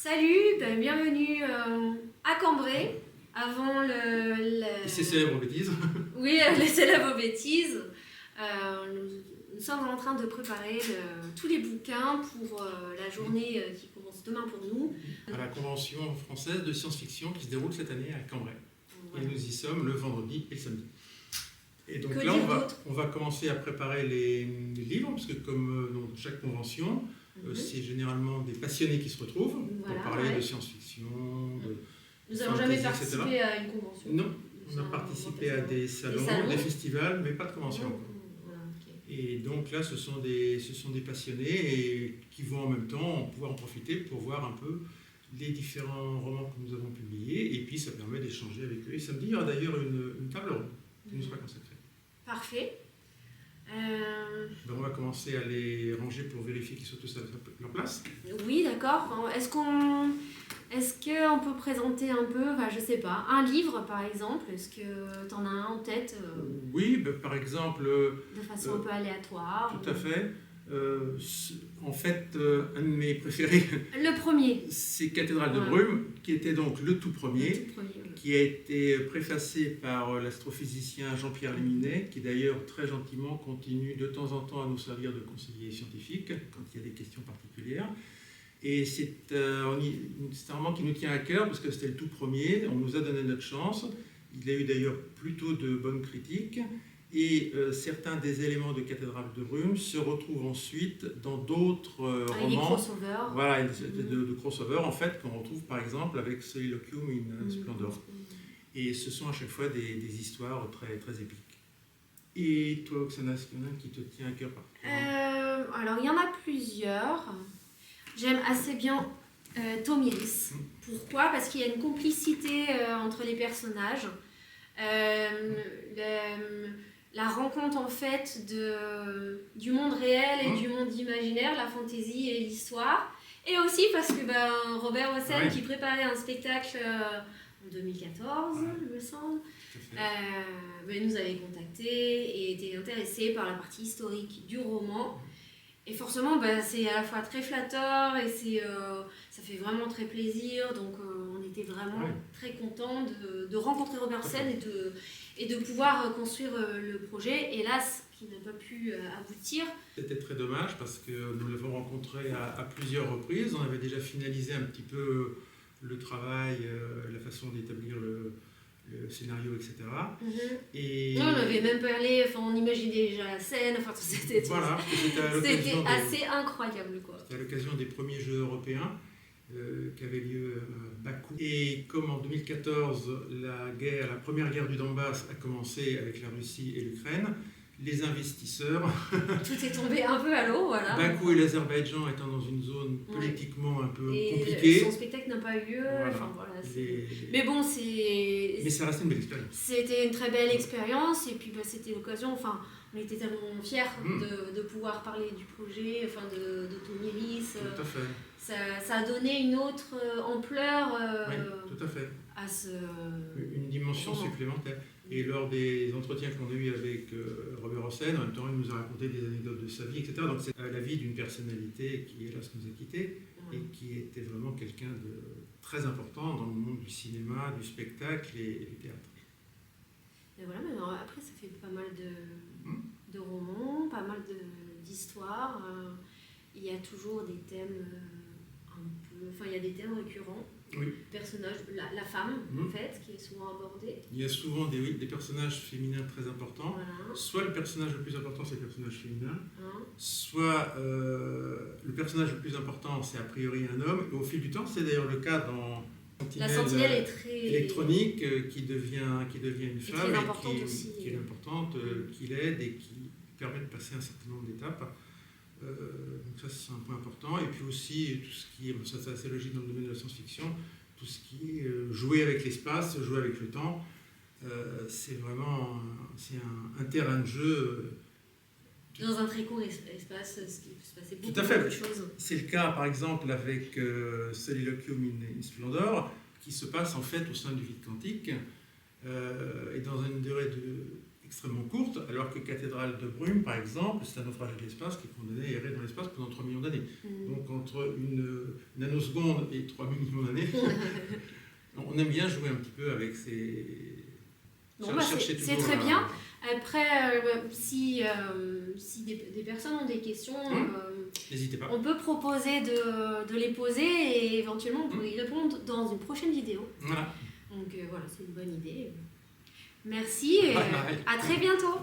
Salut, bienvenue à Cambrai, avant Et ses célèbres bêtises. Oui, les célèbres bêtises. Nous sommes en train de préparer tous les bouquins pour la journée qui commence demain pour nous. À la Convention française de science-fiction qui se déroule cette année à Cambrai. Voilà. Et nous y sommes le vendredi et le samedi. Et donc Que là, dire on va commencer à préparer les livres, parce que comme dans chaque convention, c'est généralement des passionnés qui se retrouvent Voilà, pour parler ouais. de science-fiction. Nous n'avons jamais fantasy, etc. participé à une convention. Non, on a participé à des salons, des festivals, mais pas de convention encore. Voilà, ok. Et donc là, ce sont des passionnés et qui vont en même temps pouvoir en profiter pour voir un peu les différents romans que nous avons publiés. Et puis, ça permet d'échanger avec eux. Et samedi, il y aura d'ailleurs une table ronde qui nous sera consacrée. Parfait. Donc, on va commencer à les ranger pour vérifier qu'ils sont tous à leur place. Oui, d'accord. Est-ce qu'on peut présenter un peu, je sais pas, un livre par exemple? Est-ce que tu en as un en tête Oui, par exemple... de façon un peu aléatoire? Tout à fait. En fait, un de mes préférés, Le premier. c'est Cathédrale de Brume, qui était donc le tout premier. Le tout premier, oui. Qui a été préfacé par l'astrophysicien Jean-Pierre Léminet, qui d'ailleurs très gentiment continue de temps en temps à nous servir de conseiller scientifique quand il y a des questions particulières. Et c'est un roman qui nous tient à cœur parce que c'était le tout premier, on nous a donné notre chance. Il a eu d'ailleurs plutôt de bonnes critiques. Et certains des éléments de Cathédrale de Brume se retrouvent ensuite dans d'autres romans. Des crossovers. Voilà, une espèce de crossover en fait qu'on retrouve par exemple avec Soliloquium in Splendor. Et ce sont à chaque fois des histoires très, très épiques. Et toi, Oksana, est-ce qu'il y en a un qui te tient à cœur particulièrement? Alors, il y en a plusieurs. J'aime assez bien Tomiris. Pourquoi? Parce qu'il y a une complicité entre les personnages. La rencontre en fait du monde réel et du monde imaginaire, la fantaisie et l'histoire. Et aussi parce que Robert Hossein, qui préparait un spectacle en 2014, il me semble, nous avait contacté et était intéressé par la partie historique du roman. Et forcément, c'est à la fois très flatteur et ça fait vraiment très plaisir. Donc, on était vraiment très contents de rencontrer Robert Hossein et de pouvoir construire le projet. Hélas, qui n'a pas pu aboutir. C'était très dommage parce que nous l'avons rencontré à plusieurs reprises. On avait déjà finalisé un petit peu le travail, la façon d'établir le scénario, etc. Et... Non, on avait même parlé, on imaginait déjà la scène, c'était assez incroyable, quoi. C'était à l'occasion des premiers Jeux européens qui avaient lieu à Bakou. Et comme en 2014, la première guerre du Donbass a commencé avec la Russie et l'Ukraine, les investisseurs... Tout est tombé un peu à l'eau, voilà. Bakou et l'Azerbaïdjan étant dans une zone politiquement un peu compliquée. Et son spectacle n'a pas eu lieu. Mais bon, Mais ça restait une belle expérience. C'était une très belle expérience et puis c'était l'occasion, on était tellement fiers de pouvoir parler du projet, de Tomiris. Tout à fait. Ça a donné une autre ampleur tout à fait. À ce... Une dimension supplémentaire. Et lors des entretiens qu'on a eus avec Robert Hossein, en même temps, il nous a raconté des anecdotes de sa vie, etc. Donc c'est la vie d'une personnalité qui, hélas, nous a quittés et qui était vraiment quelqu'un de très important dans le monde du cinéma, du spectacle et du théâtre. Et voilà, mais après, ça fait pas mal de romans, pas mal d'histoires. Il y a toujours des thèmes il y a des thèmes récurrents. Oui. Personnage, la femme, en fait, qui est souvent abordée. Il y a souvent des personnages féminins très importants. Voilà. Soit le personnage le plus important, c'est le personnage féminin, soit le personnage le plus important, c'est a priori un homme. Et au fil du temps, c'est d'ailleurs le cas dans la sentinelle est très électronique qui devient une femme qui est importante, qui l'aide et qui permet de passer un certain nombre d'étapes. Donc ça c'est un point important. Et puis aussi tout ce qui est, ça c'est assez logique dans le domaine de la science-fiction, tout ce qui est jouer avec l'espace, jouer avec le temps, c'est vraiment un terrain de jeu. Dans un très court espace, ce qui peut se passer beaucoup de choses. C'est le cas par exemple avec Soliloquium in Splendor, qui se passe en fait au sein du vide quantique et dans une durée extrêmement courte, alors que Cathédrale de Brume, par exemple, c'est un naufrage de l'espace qui est condamné à errer dans l'espace pendant 3 millions d'années. Donc entre une nanoseconde et 3 millions d'années, on aime bien jouer un petit peu avec ces... c'est très bien. Après, si des personnes ont des questions, n'hésitez pas. On peut proposer de les poser et éventuellement on peut y répondre dans une prochaine vidéo. Voilà. Donc voilà, c'est une bonne idée. Merci et à très bientôt.